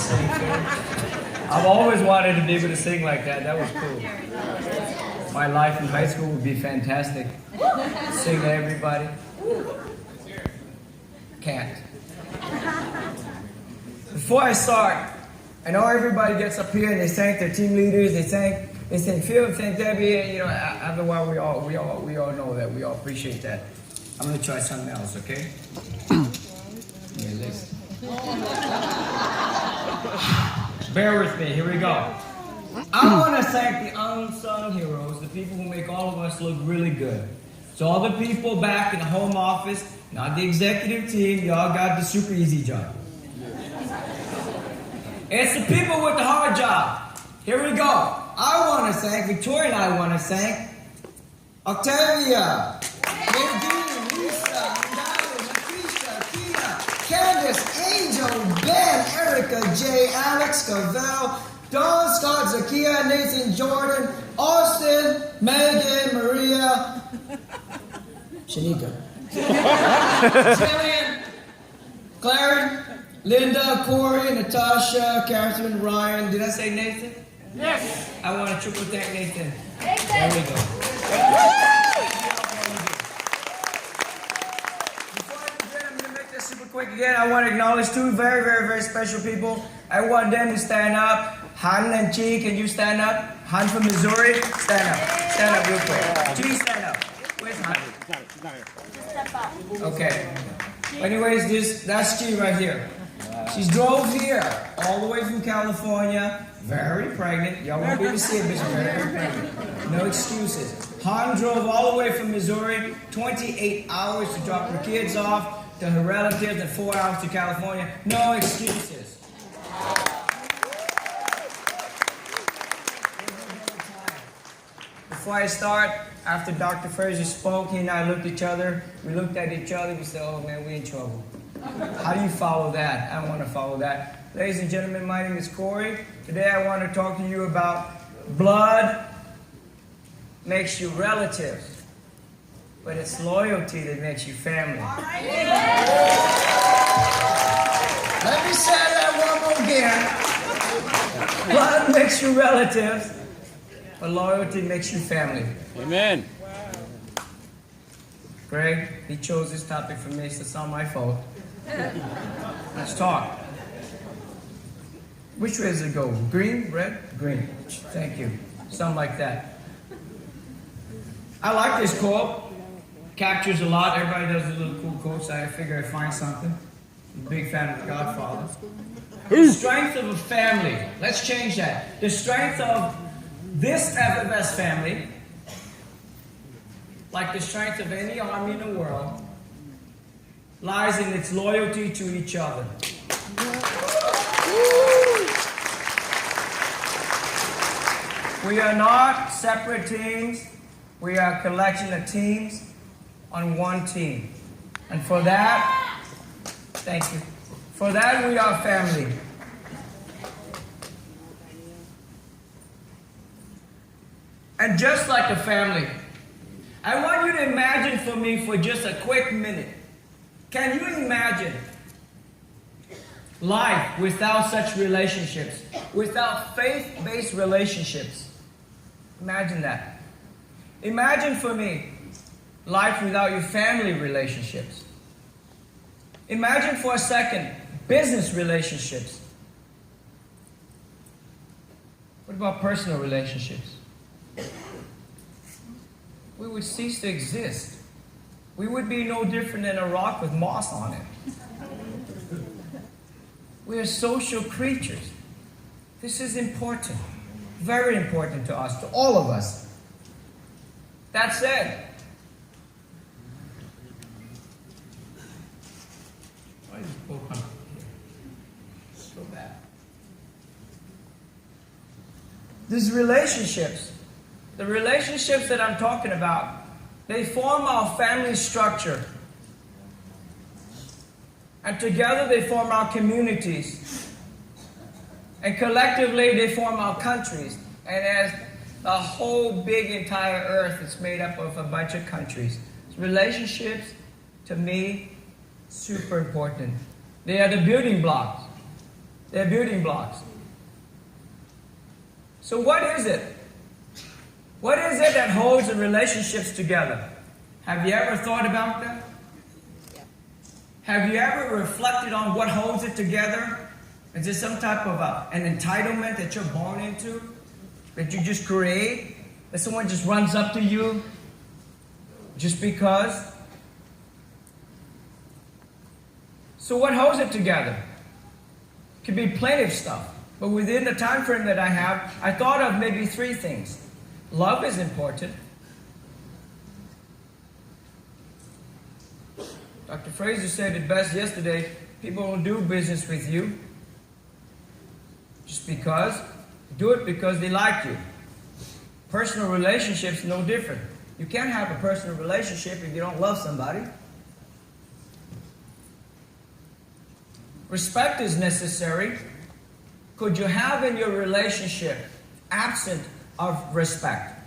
sing too. I've always wanted to be able to sing like that. That was cool. My life in high school would be fantastic. Sing to everybody. Can't. Before I start, I know everybody gets up here and they thank their team leaders. They thank Phil, thank Debbie. And, you know, after a while, we all know that. We all appreciate that. I'm gonna try something else, okay? Yeah, listen. Bear with me. Here we go. I want to thank the unsung heroes, the people who make all of us look really good. So all the people back in the home office, not the executive team, y'all got the super easy job. It's the people with the hard job. Here we go. I want to thank, Victoria and I want to thank Octavia, Nadine, Lisa, Natalie, Nakisha, Tina, Candace, Angel, Ben, Erica, Jay, Alex, Cavell, Don, Scott, Zakia, Nathan, Jordan, Austin, Megan, Maria, Shanika, Jillian, Claire, Linda, Corey, Natasha, Catherine, Ryan. Did I say Nathan? Yes. I want to triple thank Nathan. There we go. Before I begin, I'm going to make this super quick again. I want to acknowledge two very, very, very special people. I want them to stand up. Han and Chi, can you stand up? Han from Missouri, stand up. Stand up real quick. Chi, stand up. Where's Han? She's not here. Step up. Okay. Anyways, that's Chi right here. She drove here all the way from California, very pregnant. Y'all won't be able to see it, but she's very, very pregnant. No excuses. Han drove all the way from Missouri, 28 hours to drop her kids off to her relatives, and 4 hours to California. No excuses. Before I start, after Dr. Fraser spoke, he and I looked at each other. We looked at each other. We said, oh man, we're in trouble. How do you follow that? I don't want to follow that. Ladies and gentlemen, my name is Corey. Today I want to talk to you about blood makes you relatives, but it's loyalty that makes you family. Let me say that one more again. Blood makes you relatives, but loyalty makes you family. Amen. Greg, he chose this topic for me, so it's not my fault. Let's talk. Which way does it go? Green, red, green. Thank you. Something like that. I like this quote. Captures a lot. Everybody does a little cool quotes. I figure I'd find something. I'm a big fan of The Godfather. The strength of a family. Let's change that. The strength of this FFS family, like the strength of any army in the world, lies in its loyalty to each other. We are not separate teams. We are a collection of teams on one team. And for that, thank you. For that, we are family. And just like a family, I want you to imagine for me for just a quick minute. Can you imagine life without such relationships, without faith-based relationships? Imagine that. Imagine for me life without your family relationships. Imagine for a second business relationships. What about personal relationships? We would cease to exist. We would be no different than a rock with moss on it. We are social creatures. This is important, very important to us, to all of us. That said, why is this book on here? So bad. These relationships, the relationships that I'm talking about, they form our family structure. And together they form our communities. And collectively they form our countries. And as the whole big entire earth is made up of a bunch of countries. Relationships, to me, super important. They are the building blocks They're building blocks. So what is it? What is it that holds the relationships together? Have you ever thought about that? Have you ever reflected on what holds it together? Is it some type of an entitlement that you're born into? That you just create? That someone just runs up to you just because? So what holds it together? It could be plenty of stuff. But within the time frame that I have, I thought of maybe 3 things. Love is important. Dr. Fraser said it best yesterday. People don't do business with you just because. Do it because they like you. Personal relationships no different. You can't have a personal relationship if you don't love somebody. Respect is necessary. Could you have in your relationship absent of respect?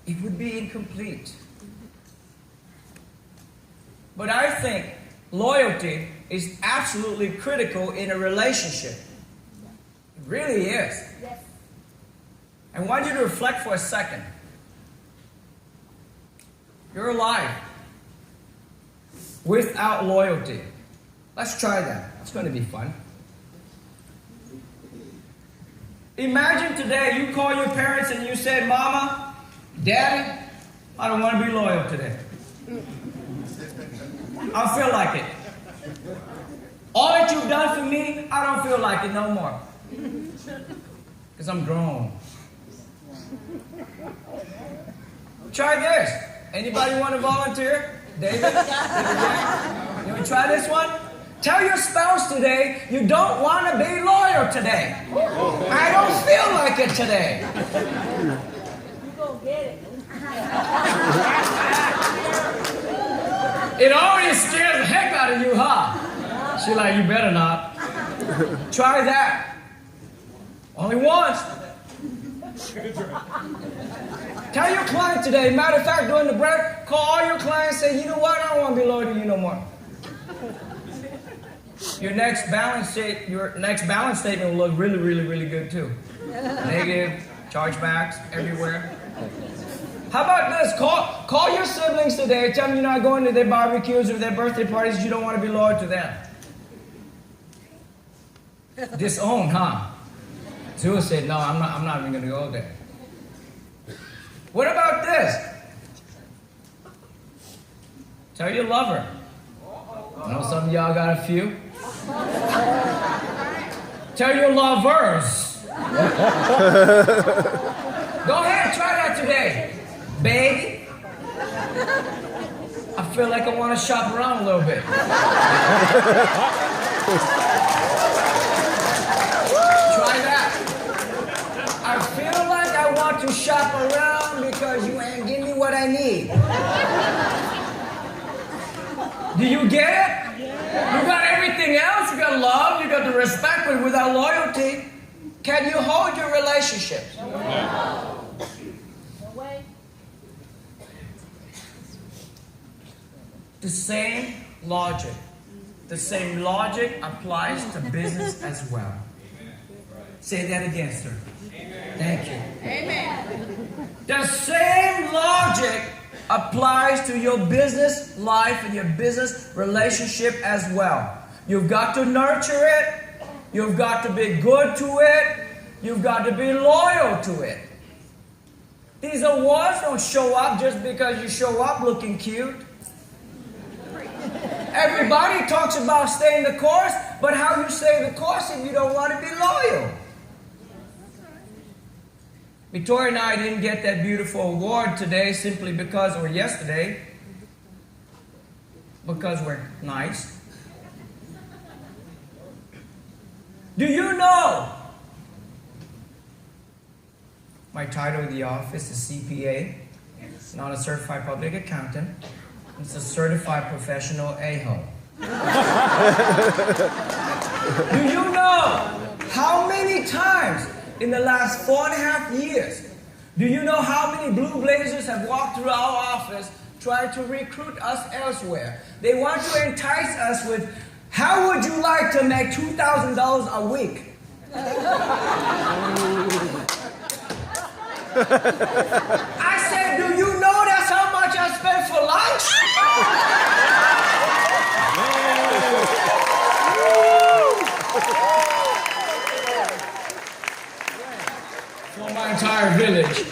It would be incomplete. But I think loyalty is absolutely critical in a relationship. It really is. Yes. I want you to reflect for a second. Your life without loyalty. Let's try that. It's going to be fun. Imagine today you call your parents and you say, Mama, Daddy, I don't want to be loyal today. I don't feel like it. All that you've done for me, I don't feel like it no more. Because I'm grown. Try this. Anybody want to volunteer? David? You want to try this one? Tell your spouse today you don't want to be loyal today. I don't feel like it today. You gonna get it. It already scares the heck out of you, huh? She's like, you better not. Try that. Only once. Tell your client today, matter of fact, during the break, call all your clients and say, you know what, I don't want to be loyal to you no more. Your next balance statement will look really, really, really good too. Negative, chargebacks everywhere. How about this? Call your siblings today. Tell them you're not going to their barbecues or their birthday parties. You don't want to be loyal to them. Disown, huh? Zua said, no, I'm not even going to go there. What about this? Tell your lover. I know some of y'all got a few. Tell your lovers. Go ahead, try that today. Baby, I feel like I want to shop around a little bit. Try that. I feel like I want to shop around because you ain't giving me what I need. Do you get it? You got everything else. You got love, you got the respect, but without loyalty, can you hold your relationships? No way. The same logic applies to business as well. Say that again, sir. Thank you. Amen. The same logic applies to your business life and your business relationship as well. You've got to nurture it. You've got to be good to it. You've got to be loyal to it. These awards don't show up just because you show up looking cute. Everybody talks about staying the course, but how you stay the course if you don't want to be loyal? Victoria and I didn't get that beautiful award today simply because, or yesterday, because we're nice. Do you know my title in the office is CPA, not a certified public accountant. It's a certified professional a-hole. Do you know how many times in the last 4.5 years, do you know how many Blue Blazers have walked through our office trying to recruit us elsewhere? They want to entice us with How would you like to make $2,000 a week? I said, do you know that's how much I spend for lunch? For my entire village.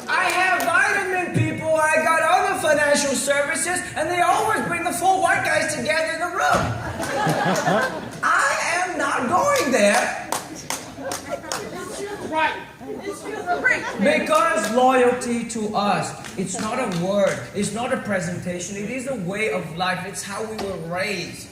I have vitamin people, I got other financial services, and they always bring the four white guys together in the room. I am not going there. Right. Because loyalty to us, it's not a word, it's not a presentation, it is a way of life, it's how we were raised.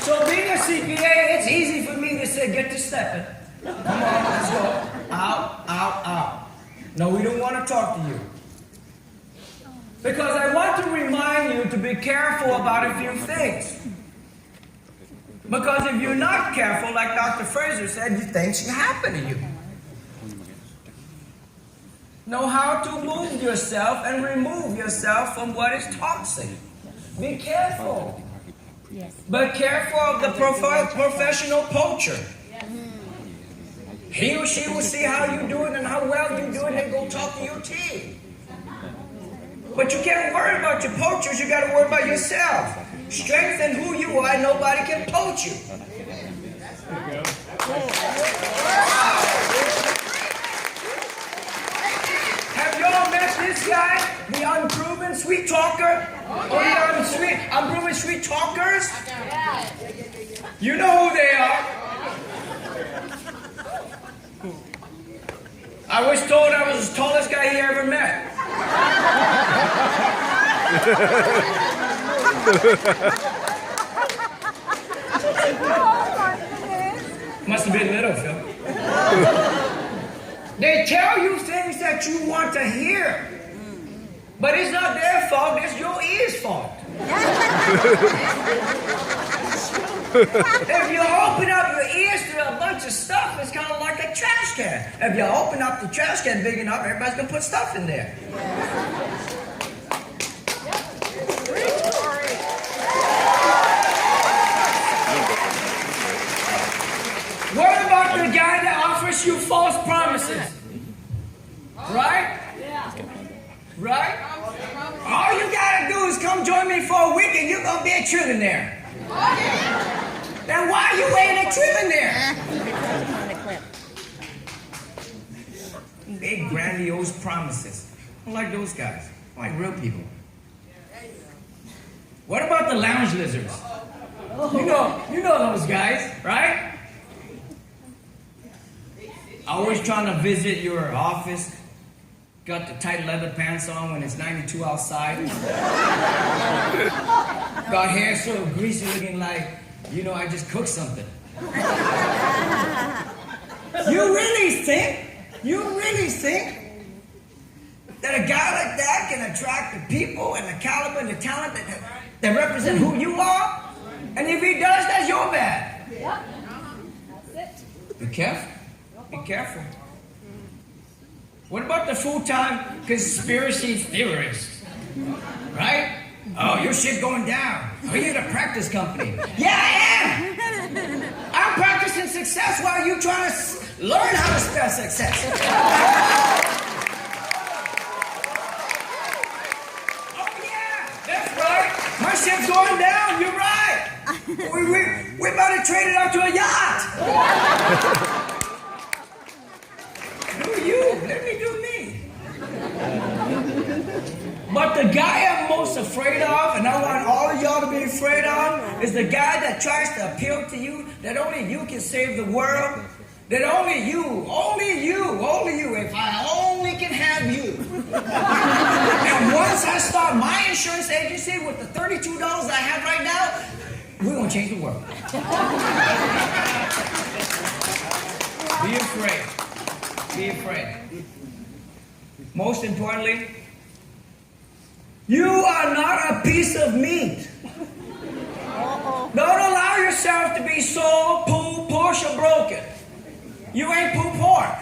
So being a CPA, it's easy for me to say, get to stepping. Come on, let's go. Out, out, out. No, we don't want to talk to you. Because I want to remind you to be careful about a few things. Because if you're not careful, like Dr. Fraser said, things can happen to you. Know how to move yourself and remove yourself from what is toxic. Be careful. Yes. But careful of the professional poacher. He or she will see how you're doing and how well you're doing and go talk to your team. But you can't worry about your poachers, you got to worry about yourself. Strengthen who you are, nobody can poach you. Have y'all met this guy, the unproven sweet talker? Or the unproven sweet talkers? You know who they are. I was told I was the tallest guy he ever met. Must have been little, Phil. They tell you things that you want to hear. But it's not their fault, it's your ears' fault. If you open up your ears to a bunch of stuff, it's kind of like a trash can. If you open up the trash can big enough, everybody's going to put stuff in there. What about the guy that offers you false promises? Right? Right? All you gotta do is come join me for a week and you're gonna be a trillionaire. Then why are you waiting a trillionaire? Big grandiose promises. I like those guys. I like real people. What about the lounge lizards? You know those guys, right? Always trying to visit your office. Got the tight leather pants on when it's 92 outside. Got hair so greasy looking like, I just cooked something. You really think that a guy like that can attract the people and the caliber and the talent that represent who you are? And if he does, that's your bad. Be careful. Be careful. What about the full-time conspiracy theorists? Right? Oh, your shit going down. Oh, you're in a practice company. Yeah, I am. I'm practicing success while you trying to learn how to spell success. Oh, yeah, that's right. My ship's going down. You're right. We're about to trade it out to a yacht. Do you. Let me do me. But the guy I'm most afraid of, and I want all of y'all to be afraid of, is the guy that tries to appeal to you, that only you can save the world, that only you, if I only can have you. And once I start my insurance agency with the $32 I have right now, we're going to change the world. Be afraid. Be afraid. Most importantly, you are not a piece of meat. Don't allow yourself to be sold, pulled, pushed, or broken. You ain't poop pork.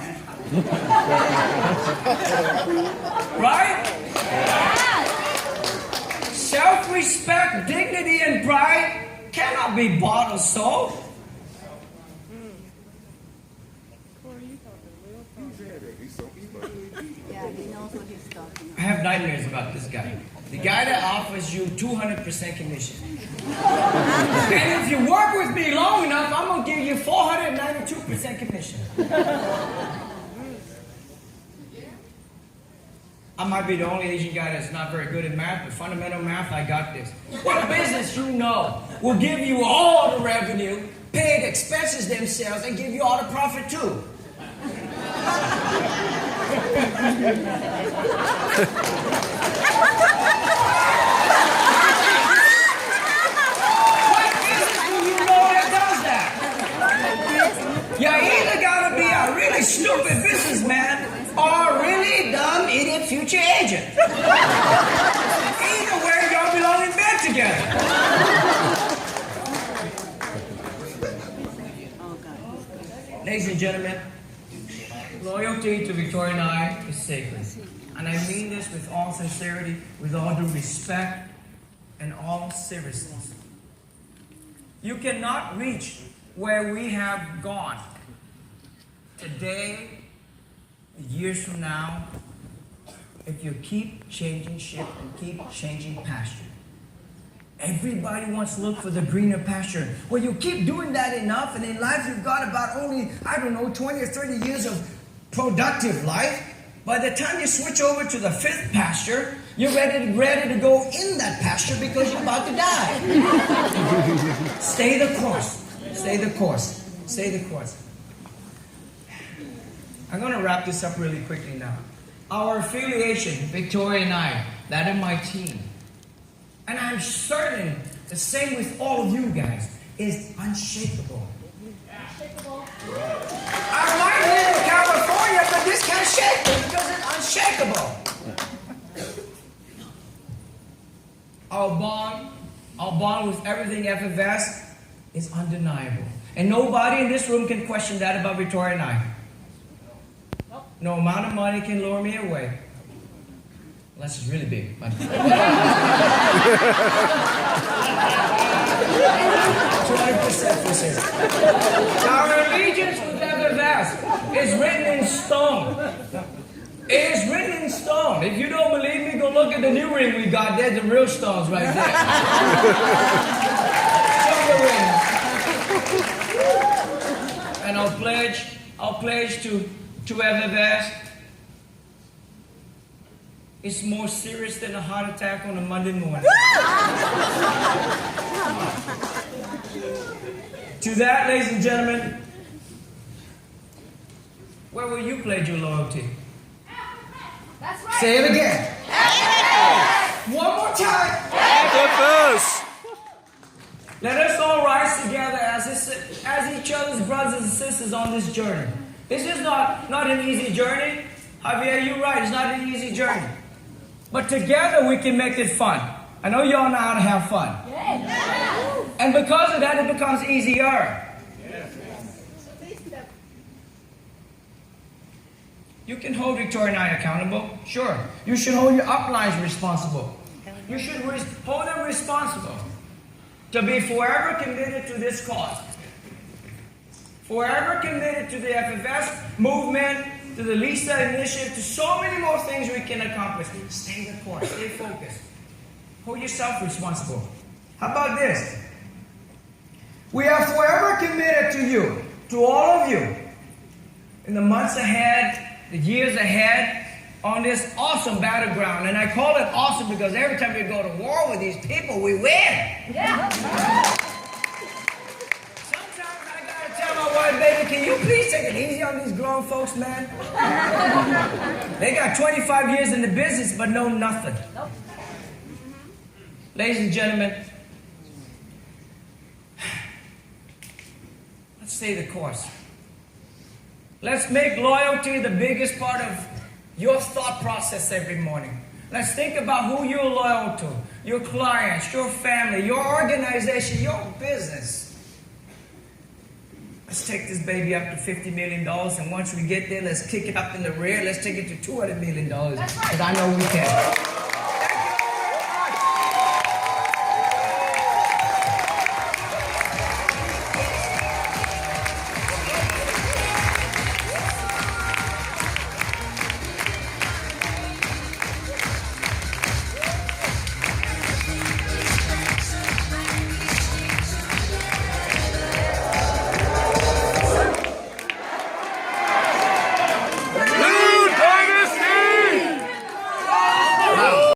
Right? Self-respect, dignity, and pride cannot be bought or sold. Yeah, he knows what he's talking I have nightmares about this guy. The guy that offers you 200% commission. And if you work with me long enough, I'm going to give you 492% commission. I might be the only Asian guy that's not very good at math, but fundamental math, I got this. What business you know will give you all the revenue, pay the expenses themselves, and give you all the profit too? What business do you know that does that? You either gotta be a really stupid businessman or a really dumb idiot future agent. Either way, y'all belong in bed together. Ladies and gentlemen, loyalty to Victoria and I is sacred. And I mean this with all sincerity, with all due respect, and all seriousness. You cannot reach where we have gone today, years from now, if you keep changing ship and keep changing pasture. Everybody wants to look for the greener pasture. Well, you keep doing that enough, and in life you've got about only, 20 or 30 years of productive life. By the time you switch over to the fifth pasture, you're ready to go in that pasture because you're about to die. Stay the course. Stay the course. Stay the course. I'm going to wrap this up really quickly now. Our affiliation, Victoria and I, that of my team, and I'm certain the same with all of you guys, is unshakable. I might live in California, but this can't shake me because it's unshakable. Our bond with everything FFS is undeniable. And nobody in this room can question that about Victoria and I. No amount of money can lure me away. Unless it's really big. 200% for sure. Our allegiance with FFS is written in stone. It is written in stone. If you don't believe me, go look at the new ring we got. There's the real stones right there. Show the ring. And I'll pledge to FFS. It's more serious than a heart attack on a Monday morning. To that, ladies and gentlemen, where will you pledge your loyalty? That's right. Say it again. One more time. FFS. Let us all rise together as each other's brothers and sisters on this journey. This is not an easy journey. Javier, you're right. It's not an easy journey. But together we can make it fun. I know y'all know how to have fun. And because of that, it becomes easier. You can hold Victoria and I accountable. Sure. You should hold your uplines responsible. You should hold them responsible to be forever committed to this cause. Forever committed to the FFS movement, to the LISA initiative, to so many more things we can accomplish. Stay the course. Stay focused. Hold yourself responsible. How about this? We are forever committed to you, to all of you, in the months ahead, the years ahead, on this awesome battleground. And I call it awesome because every time we go to war with these people, we win. Yeah. Sometimes I gotta tell my wife, baby, can you please take it easy on these grown folks, man? They got 25 years in the business, but know nothing. Nope. Ladies and gentlemen, let's stay the course. Let's make loyalty the biggest part of your thought process every morning. Let's think about who you're loyal to, your clients, your family, your organization, your business. Let's take this baby up to $50 million, and once we get there, let's kick it up in the rear. Let's take it to $200 million. That's right. Because I know we can.